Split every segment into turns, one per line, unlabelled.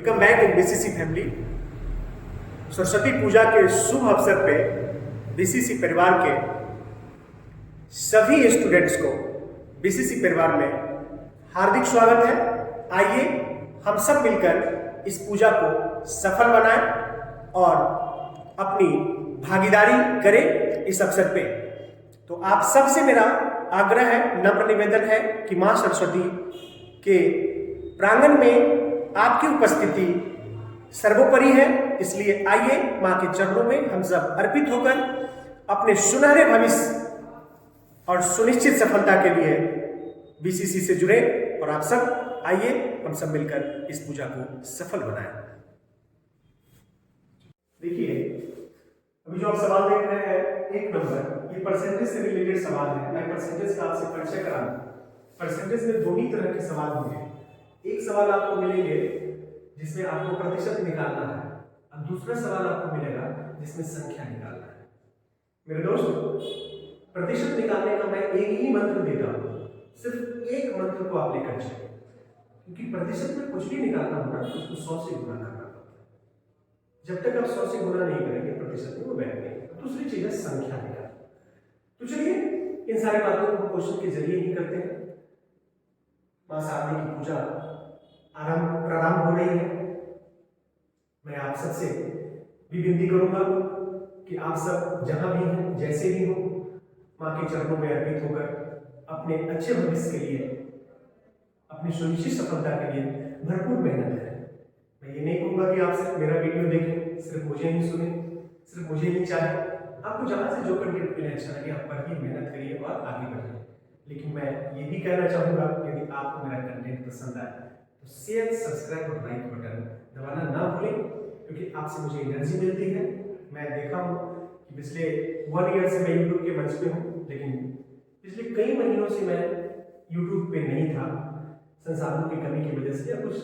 Welcome back in BCC family. Saraswati Puja के शुभ अवसर पे बीसीसी परिवार के सभी स्टूडेंट्स को बीसीसी परिवार में हार्दिक स्वागत है। आइए हम सब मिलकर इस पूजा को सफल बनाएं और अपनी भागीदारी करें इस अवसर पे। तो आप सबसे मेरा आग्रह है, नम्र निवेदन है कि मां सरस्वती के प्रांगण में आपकी उपस्थिति सर्वोपरि है। इसलिए आइए मां के चरणों में हम सब अर्पित होकर अपने सुनहरे भविष्य और सुनिश्चित सफलता के लिए बीसीसी से जुड़े। और आप सब आइए हम सब मिलकर इस पूजा को सफल बनाएं। देखिए, अभी जो आप सवाल देख रहे हैं, एक नंबर, ये परसेंटेज से रिलेटेड सवाल है। मैं परसेंटेज का आपसे परिचय कराऊं। परसेंटेज में दो ही तरह के सवाल होंगे। एक सवाल आपको मिलेंगे जिसमें आपको प्रतिशत निकालना है, और दूसरा सवाल आपको मिलेगा जिसमें संख्या निकालना है। मेरे दोस्त, प्रतिशत निकालने का मैं एक ही मंत्र देता हूं, सिर्फ एक मंत्र को आप लेकर चलिए, क्योंकि प्रतिशत में कुछ भी निकालना होगा तो उसको 100 से गुना करना पड़ता है। जब तक आप 100 से गुना नहीं करेंगे प्रतिशत में वो बैठ नहीं। दूसरी चीज है संख्या निकालना। तो चलिए इन सारी बातों को क्वेश्चन के जरिए ही करते हैं। मां शारदे की पूजा प्रारंभ हो रही है। मैं आप सबसे भी विनती करूंगा कि आप सब जहां भी हैं, जैसे भी हो, मां के चरणों में अर्पित होकर अपने अच्छे भविष्य के लिए, अपनी सुनिश्चित सफलता के लिए भरपूर मेहनत करें। मैं ये नहीं कहूंगा कि आप सिर्फ मेरा वीडियो देखें, सिर्फ मुझे ही सुने, सिर्फ मुझे ही चाहे। आपको जहां से जो कंटेंट मिले अच्छा लगे, आप पर ही मेहनत करिए और आगे बढ़िए। लेकिन मैं ये भी कहना चाहूंगा, यदि आपको मेरा कंटेंट पसंद आए तो शेयर, सब्सक्राइब और लाइक बटन दबाना ना भूलें, क्योंकि आपसे मुझे एनर्जी मिलती है। मैं देखा हूँ कि पिछले 1 ईयर से मैं यूट्यूब के मंच पे हूँ, लेकिन पिछले कई महीनों से मैं यूट्यूब पे नहीं था, संसाधनों की कमी की वजह से या कुछ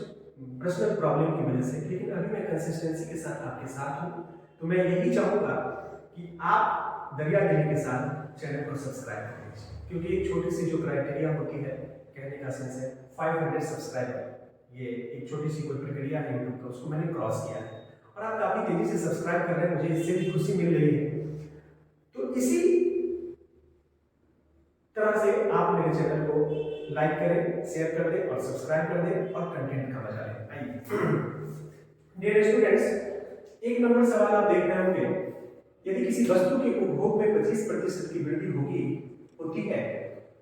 पर्सनल प्रॉब्लम की वजह से। लेकिन अभी मैं कंसिस्टेंसी के साथ आपके साथ हूँ। तो मैं यही चाहूँगा कि आप दरिया दिली के साथ चैनल को सब्सक्राइब कर लीजिए, क्योंकि एक छोटी सी जो क्राइटेरिया होती है, कहने का सेंस है 500 सब्सक्राइबर, ये एक छोटी सी कोई प्रक्रिया है यूट्यूब का, उसको मैंने क्रॉस किया है और आप काफी तेजी से सब्सक्राइब कर रहे हैं। मुझे इससे भी खुशी मिल रही है। तो इसी तरह से आप मेरे चैनल को लाइक करें, शेयर कर दें और सब्सक्राइब कर दें और कंटेंट का मजा लें। आइए डियर स्टूडेंट्स, एक नंबर सवाल आप देख रहे होंगे, यदि किसी वस्तु के उपभोग में 25% की वृद्धि होती है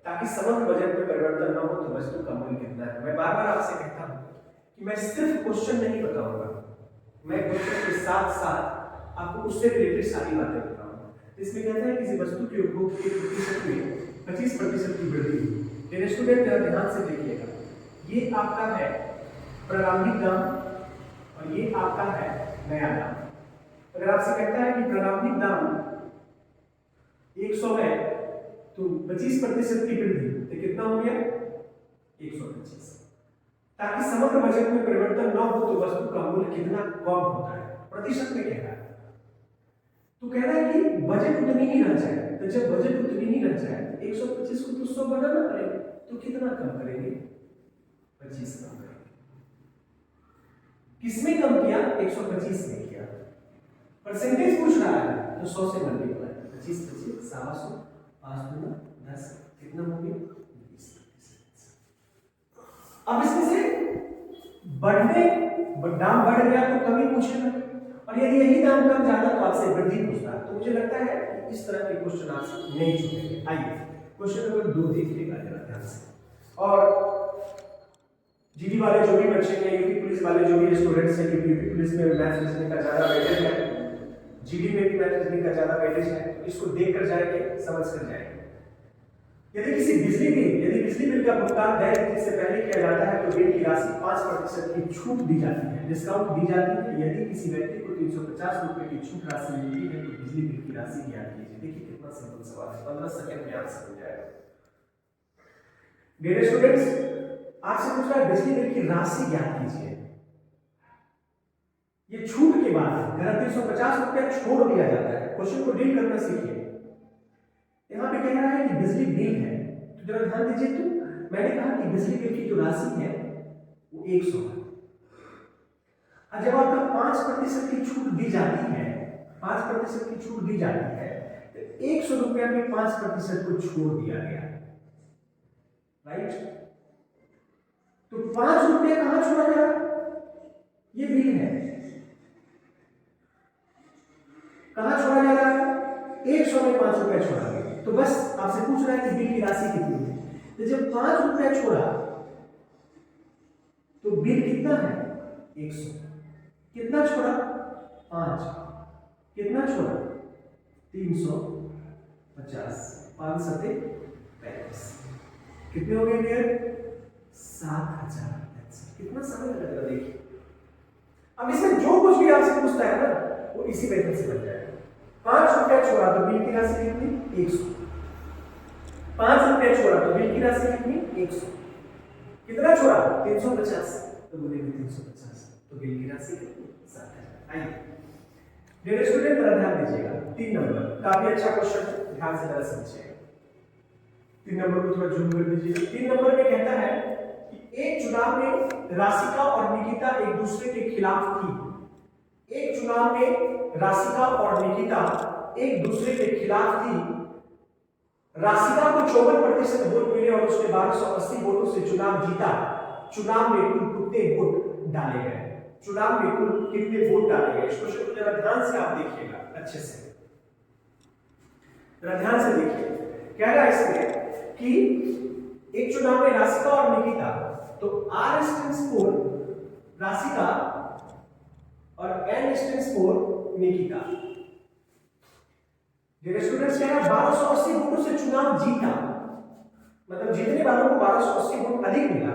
ताकि समग्र बजट में परिवर्तन न हो, तो वस्तु का मूल्य कितना है? मैं बार बार आपसे कहता हूं कि मैं सिर्फ क्वेश्चन नहीं बताऊंगा, मैं क्वेश्चन के साथ साथ आपको उससे रिलेटेड सारी बातें बताऊंगा। इसमें कहता है किसी वस्तु के उपभोग के प्रतिशत में 25% की वृद्धि। मेरे स्टूडेंट जरा ध्यान से देखिएगा, ये आपका है प्रारंभिक दाम और ये आपका है नया दाम। अगर आपसे कहता है कि प्रारंभिक दाम 100 है तो 25% की वृद्धि, तो कितना हो गया? 125। ताकि समग्र बजट में परिवर्तन न हो तो वस्तु का मूल्य कितना कम होता है? प्रतिशत में कह रहा है। तो कह रहा है कि बजट उतनी ही रह जाए। तो जब बजट उतनी ही रह जाए तो 125 को तो 100 बनाना पड़ेगा। तो कितना कम करेंगे? 25 कम करेंगे। किसमें कम किया? 125 में किया। परसेंटेज पूछ रहा है तो 100 से मल्टीप्लाई, 25 25 100 5 गुना 10, कितना हो गया? 20%। अब इसमें से दाम बढ़ गया तो कमी पूछेगा, और यदि यही दाम कम ज्यादा तो आपसे वृद्धि पूछता है। तो मुझे लगता है कि इस तरह के क्वेश्चन आपसे नहीं छूटेंगे। आइए क्वेश्चन नंबर 2 देखिएगा जरा ध्यान से। और जीडी वाले जो भी बच्चे हैं, यूपी पुलिस वाले जो भी स्टूडेंट्स हैं, क्योंकि यूपी पुलिस में मैथ्स रीजनिंग का ज्यादा वेटेज है, जीडी में भी मैथ्स रीजनिंग का ज्यादा वेटेज है, तो इसको देख कर जाएंगे, समझ कर जाएंगे। यदि बिजली बिल का भुगतान देय तिथि से पहले किया जाता है तो बिल की राशि 5% की छूट दी जाती है, डिस्काउंट दी जाती है। यदि किसी व्यक्ति को 350 रुपए की छूट राशि मिलती है तो बिजली बिल की राशि ज्ञात कीजिए। देखिए कितना सिंपल सवाल है, 15 सेकंड में आपसे हो जाएगा। डियर स्टूडेंट्स, आपसे पूछ रहा है बिजली बिल की राशि ज्ञात कीजिए। ये छूट के बाद अगर 350 रुपया छोड़ दिया जाता है, क्वेश्चन को डील करना सीखिए। यहाँ पे कह रहा है कि बिजली बिल है, तो जरा ध्यान दीजिए। तो मैंने कहा कि बिजली बिल की जो राशि है वो 100 है। और जब आपका 5% की छूट दी जाती है, 5% की छूट दी जाती है, तो 100 रुपया में 5% को छोड़ दिया गया, राइट। तो 5 रुपया कहां छोड़ा जा रहा है? ये बिल है, कहां छोड़ा जा रहा है? 100 में 5 रुपया छोड़ा गया। तो बस आपसे पूछ रहा है कि बिल की राशि कितनी है। तो जब 5 रुपया छोड़ा तो बिल कितना है? 100। कितना छोड़ा? 5। कितना छोड़ा? 350। 5 सते 35। कितने हो गए डियर? 7000। कितना समय लगेगा देखिए। अब इसमें जो कुछ भी आपसे पूछता है ना वो इसी मेथड से बन जाएगा। 5 रुपया छोड़ा तो बिल की राशि कितनी? 100। 5 रुपया छोड़ा तो बिल की राशि कितनी? 100। कितना छोड़ा? 350। तो बोलेंगे 350 तो बिल की राशि कितनी? 7000। आइए डियर स्टूडेंट जरा ध्यान दीजिएगा। 3 नंबर काफी अच्छा क्वेश्चन है, ध्यान से जरा समझिएगा। 3 नंबर को थोड़ा जूम कर दीजिए। 3 नंबर में कहता है कि एक चुनाव में राशिका और निकिता एक दूसरे के खिलाफ थी। एक चुनाव में राशिका और निकिता एक दूसरे के खिलाफ थी। राशिका को 54% वोट मिले और उसने 1280 वोटों से चुनाव जीता। चुनाव में कुल कितने वोट डाले गए? चुनाव में कुल कितने वोट डाले गए? इस क्वेश्चन को जरा ध्यान से आप देखिएगा, अच्छे से जरा ध्यान से देखिए। कह रहा है इसमें कि एक चुनाव में राशिका और निकिता, तो R स्टैंड्स फॉर राशिका और N stands for Nikita. Dear students, कह रहा है 1280 वोटों से चुनाव जीता, मतलब जीतने वालों को 1280 वोट अधिक मिला।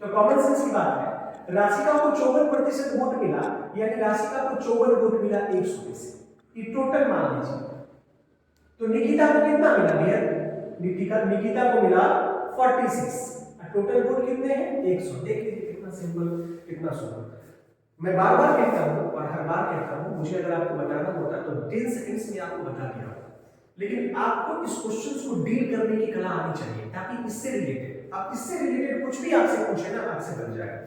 तो कॉमन सेंस की बात है, राशिका को 54% वोट मिला, यानी राशिका को 54 वोट मिला 100 में से। ये टोटल मान लीजिए। तो निकिता को कितना मिला डियर? निकिता को मिला 46। टोटल वोट कितने हैं? 100। देख लीजिए कितना सिंपल, कितना सुंदर। मैं बार बार कहता हूं और हर बार कहता हूं, मुझे अगर आपको बताना होता तो 10 सेकंड्स में आपको बता दिया होता, लेकिन आपको इस क्वेश्चंस को डील करने की कला आनी चाहिए, ताकि इससे रिलेटेड, आप इससे रिलेटेड कुछ भी आपसे पूछे ना, आपसे बन जाएगा।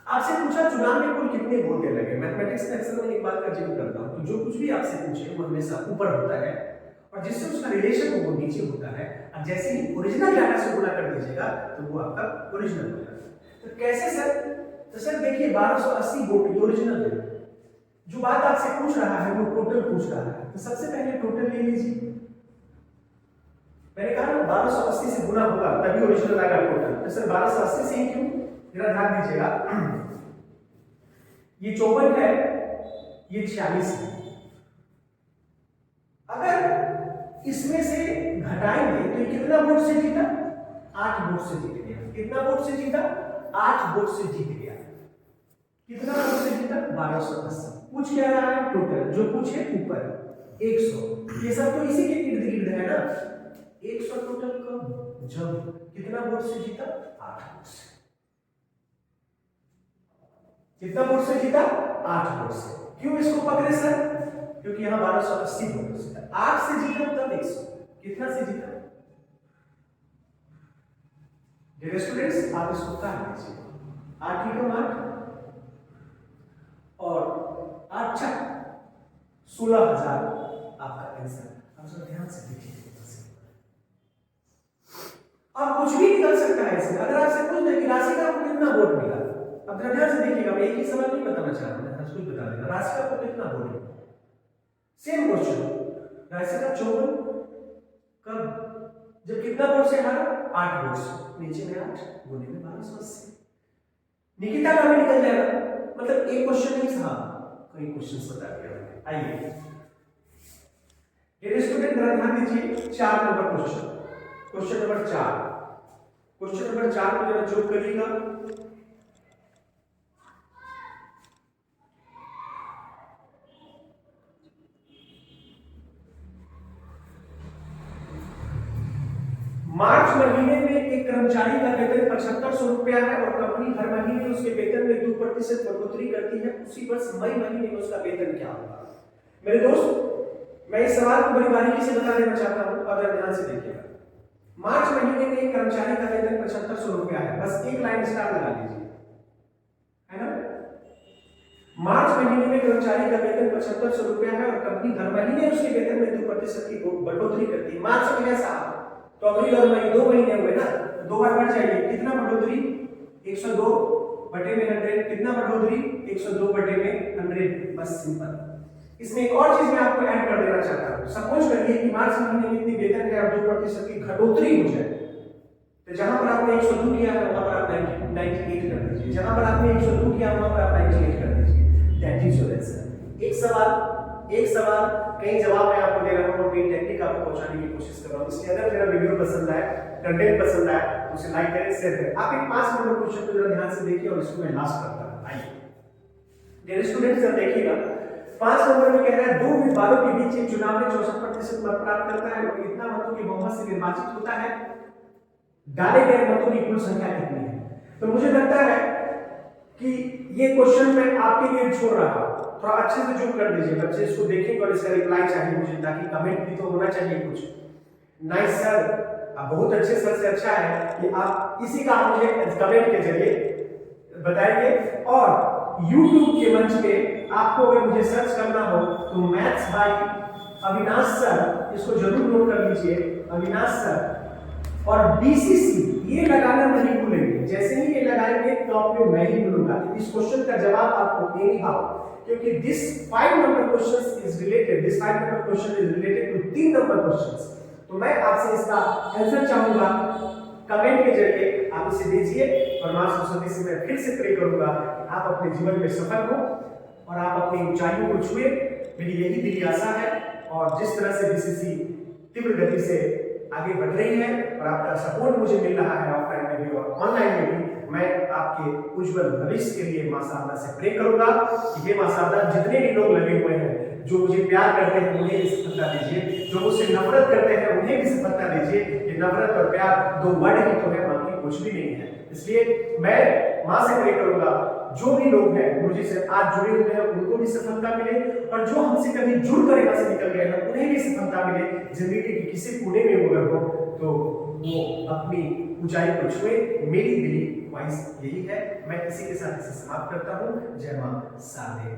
आपसे पूछा चुनाव में कुल कितने वोट लगे। मैथमेटिक्स में अक्सर मैं एक बात का जिक्र करता हूं कि जो कुछ भी आपसे पूछे वो हमेशा ऊपर होता है और जिससे उसका रिलेशन वो नीचे होता है, और जैसे ही ओरिजिनल डाटा से गुणा कर दीजिएगा तो वो आपका ओरिजिनल हो जाता है। तो कैसे सर? तो सर देखिए 1280 वोट ये ओरिजिनल है। जो बात आपसे पूछ रहा है वो टोटल पूछ रहा है, तो सबसे पहले टोटल ले लीजिए। मैंने कहा ना 1280 से गुना होगा तभी ओरिजिनल आएगा टोटल। तो सर 1280 से ही क्यों? जरा ध्यान दीजिएगा। ये 54 है, ये 46 है। अगर इसमें से घटाएंगे तो ये कितना वोट से जीता? 8 वोट से जीत गया। कितना वोट से जीता? 8 वोट से जीत गया। कितना वोट से जीता? 1280। पूछ क्या रहा है? टोटल। जो पूछे ऊपर 100। ये सब तो इसी के इर्द गिर्द है ना। 100 टोटल कब? जब कितना वोट से जीता? 8 वोट से। कितना वोट से जीता? 8 वोट से। क्यों इसको पकड़े सर? क्योंकि यहां 1280 वोट से 8 से जीता तब 100। कितना से जीता? डियर स्टूडेंट्स, आप इसको काट लीजिए। 8 की कम 8 और 8 छक 16,000 आपका आंसर। अब जरा ध्यान से देखिए, अब कुछ भी निकल सकता है इसमें। अगर आपसे पूछ दे कि राशिका को कितना वोट मिला, अब जरा ध्यान से देखिएगा, मैं एक ही सवाल नहीं बताना चाह रहा हूं, कुछ बता देना। राशिका को कितना वोट मिला? Same question. राशिका 54 कब? जब कितना वोट से हारा? 8 वोट से। नीचे में 8 गुने में 1280। निकिता का भी निकल जाएगा। मतलब एक क्वेश्चन नहीं था, कई क्वेश्चंस बता दिया। आइए ये स्टूडेंट जरा ध्यान दीजिए। 4 number question, question number 4। Question number 4 को जरा चेक करिएगा। मार्च महीने में एक कर्मचारी का वेतन 7500 रुपया है और कंपनी हर महीने उसके वेतन में 2% बढ़ोतरी करती है। उसी वर्ष मई महीने में उसका वेतन क्या होगा? मेरे दोस्त, मैं इस सवाल को बड़ी बारीकी से बता देना चाहता हूं, अगर ध्यान से देखिएगा। मार्च महीने में एक कर्मचारी का वेतन 7500 रुपया है। बस एक लाइन स्टार लगा लीजिए, है ना। मार्च महीने में कर्मचारी का वेतन 7500 रुपया है और कंपनी हर महीने उसके वेतन में 2% की बढ़ोतरी करती है। मार्च में ऐसा तो अप्रैल और मई 2 महीने हुए ना, तो 2 बार बढ़ जाएगी। कितना बढ़ोतरी? 102 बटे में 100। कितना बढ़ोतरी? 102 बटे में 100। बस सिंपल। इसमें एक और चीज मैं आपको ऐड कर देना चाहता हूं। सपोज करिए कि मार्च महीने में इतनी वेतन है और 2% की घटोतरी हो जाए, तो जहां पर आपने 102 किया है वहां पर आप 98 कर दीजिए। जहां पर आपने 102 किया वहां पर आप 98 कर दीजिए। That is your answer. एक सवाल कई जवाब मैं आपको दे रहा हूं और कई टेक्निक आपको पहुंचाने की कोशिश कर रहा हूं। इसलिए अगर मेरा वीडियो पसंद आए, कंटेंट पसंद आए, तो उसे लाइक करें, शेयर करें। आप एक 5 नंबर क्वेश्चन को जरा ध्यान से देखिए और इसको मैं लास्ट करता हूं। आइए मेरे स्टूडेंट्स जरा देखिएगा। 5 नंबर में कह रहा है 2 उम्मीदवारों के बीच एक चुनाव में 64% मत प्राप्त करता है और इतना मतों के बहुमत से निर्वाचित होता है। डाले गए मतों की कुल संख्या कितनी है? तो मुझे लगता है कि ये क्वेश्चन मैं आपके लिए छोड़ रहा हूं। थोड़ा अच्छे से जूम कर दीजिए, बच्चे इसको देखेंगे और इसका रिप्लाई चाहिए मुझे, ताकि कमेंट भी तो होना चाहिए कुछ। नाइस सर, आप बहुत अच्छे सर से अच्छा है कि आप इसी का मुझे कमेंट के जरिए बताइए। और YouTube के मंच पे आपको अगर मुझे सर्च करना हो तो मैथ्स बाय अविनाश सर, इसको जरूर नोट कर लीजिए, अविनाश सर। और BCC ये लगाना नहीं भूलेंगे। जैसे ही ये लगाएंगे टॉप में मैं ही मिलूंगा। इस क्वेश्चन का जवाब आपको एनी हाउ, क्योंकि this 5 number question is related, this 5 number question is related to 3 number questions. तो मैं आपसे इसका आंसर चाहूंगा कमेंट के जरिए आप इसे दीजिए। और मां सरस्वती से मैं फिर से प्रे करूंगा कि आप अपने जीवन में सफल हो और आप अपनी ऊंचाइयों को छुए। मेरी यही दिली आशा है। और जिस तरह से BCC तीव्र गति से आगे बढ़ रही है और आपका सपोर्ट मुझे मिल रहा है ऑफलाइन में भी और ऑनलाइन में भी, मैं आपके उज्जवल भविष्य के लिए मां शारदा से प्रे करूंगा कि हे मां शारदा, जितने भी लोग लगे हुए हैं, जो मुझे प्यार करते हैं उन्हें भी सफलता दीजिए, जो मुझसे नफरत करते हैं उन्हें भी सफलता दीजिए। ये नफरत और प्यार 2 वर्ड ही तो है, बाकी कुछ भी नहीं है। इसलिए मैं मां से प्रे करूंगा जो भी लोग हैं मुझे से आज जुड़े हुए हैं उनको भी सफलता मिले, और जो हमसे कभी जुड़कर यहाँ से निकल गए हैं उन्हें भी सफलता मिले। जिंदगी के किसी कोने में वो अगर हो तो वो अपनी ऊंचाई को छुए। मेरी दिली ख्वाहिश यही है। मैं इसी के साथ इसे समाप्त करता हूँ। जय मां शारदे।